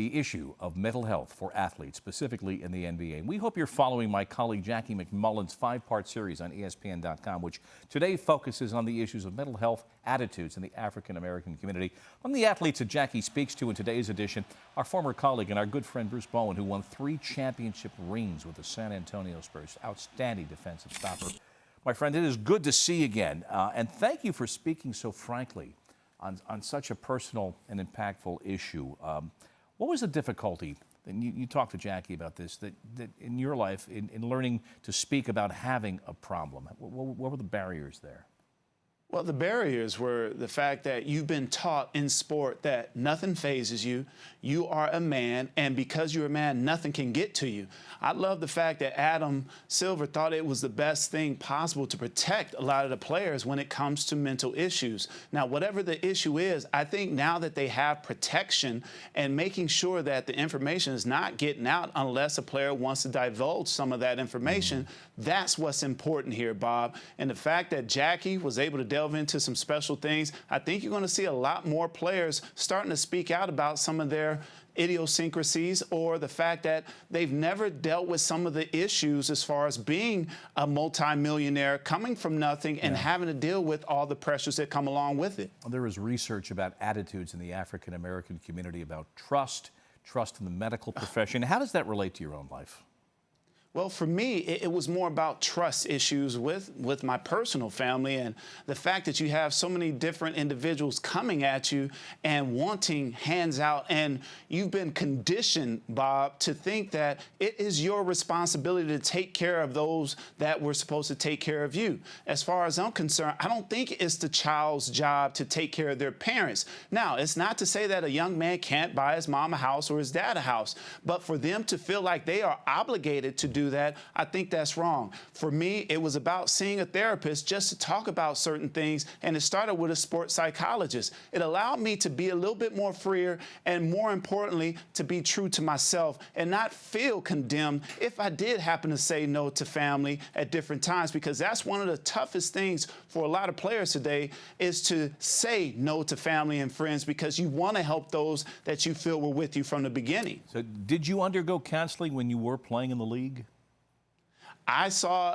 The issue of mental health for athletes, specifically in the NBA. We hope you're following my colleague Jackie McMullen's 5-part series on ESPN.com, which today focuses on the issues of mental health attitudes in the African-American community. One of the athletes that Jackie speaks to in today's edition, our former colleague and our good friend Bruce Bowen, who won 3 championship rings with the San Antonio Spurs. Outstanding defensive stopper. My friend, it is good to see you again, and thank you for speaking so frankly on such a personal and impactful issue. What was the difficulty, and you talked to Jackie about this, that in your life, in learning to speak about having a problem? What were the barriers there? Well, the barriers were the fact that you've been taught in sport that nothing phases you. You are a man, and because you're a man, nothing can get to you. I love the fact that Adam Silver thought it was the best thing possible to protect a lot of the players when it comes to mental issues. Now, whatever the issue is, I think now that they have protection and making sure that the information is not getting out unless a player wants to divulge some of that information, that's what's important here, Bob. And the fact that Jackie was able to delve into some special things, I think you're going to see a lot more players starting to speak out about some of their idiosyncrasies or the fact that they've never dealt with some of the issues as far as being a multimillionaire, coming from nothing and having to deal with all the pressures that come along with it. Well, there is research about attitudes in the African-American community about trust in the medical profession. How does that relate to your own life? Well, for me, it was more about trust issues with my personal family and the fact that you have so many different individuals coming at you and wanting hands out. And you've been conditioned, Bob, to think that it is your responsibility to take care of those that were supposed to take care of you. As far as I'm concerned, I don't think it's the child's job to take care of their parents. Now, it's not to say that a young man can't buy his mom a house or his dad a house, but for them to feel like they are obligated to do that, I think that's wrong. For me, it was about seeing a therapist just to talk about certain things, and it started with a sports psychologist. It allowed me to be a little bit more freer and, more importantly, to be true to myself and not feel condemned if I did happen to say no to family at different times, because that's one of the toughest things for a lot of players today is to say no to family and friends because you want to help those that you feel were with you from the beginning. So did you undergo counseling when you were playing in the league? I saw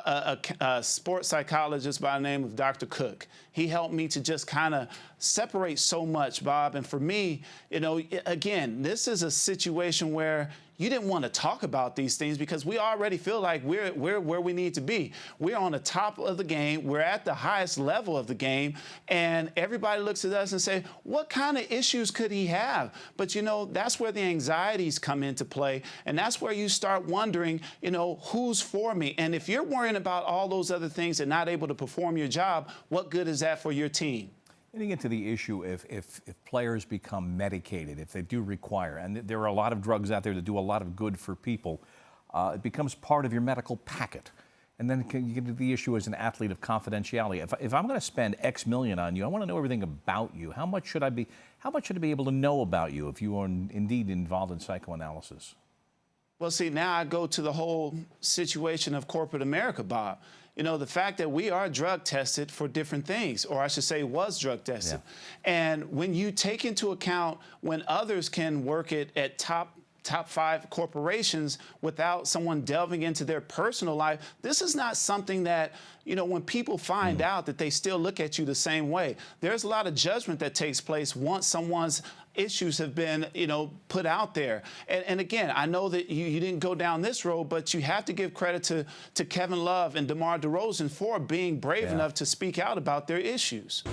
a sports psychologist by the name of Dr. Cook. He helped me to just kind of separate so much, Bob. And for me, you know, again, this is a situation where you didn't want to talk about these things because we already feel like we're where we need to be. We're on the top of the game. We're at the highest level of the game. And everybody looks at us and say, what kind of issues could he have? But, you know, that's where the anxieties come into play. And that's where you start wondering, you know, who's for me? And if you're worrying about all those other things and not able to perform your job, what good is that for your team? Getting into the issue if players become medicated, if they do require, and there are a lot of drugs out there that do a lot of good for people, it becomes part of your medical packet. And then you get to the issue as an athlete of confidentiality. If I'm going to spend X million on you, I want to know everything about you. How much should I be able to know about you if you are indeed involved in psychoanalysis? Well, see, now I go to the whole situation of corporate America, Bob. You know, the fact that we are drug tested for different things, or I should say was drug tested. Yeah. And when you take into account when others can work it at top 5 corporations without someone delving into their personal life, this is not something that, you know, when people find out that they still look at you the same way. There's a lot of judgment that takes place once someone's issues have been, you know, put out there. And again, I know that you didn't go down this road, but you have to give credit to Kevin Love and DeMar DeRozan for being brave enough to speak out about their issues.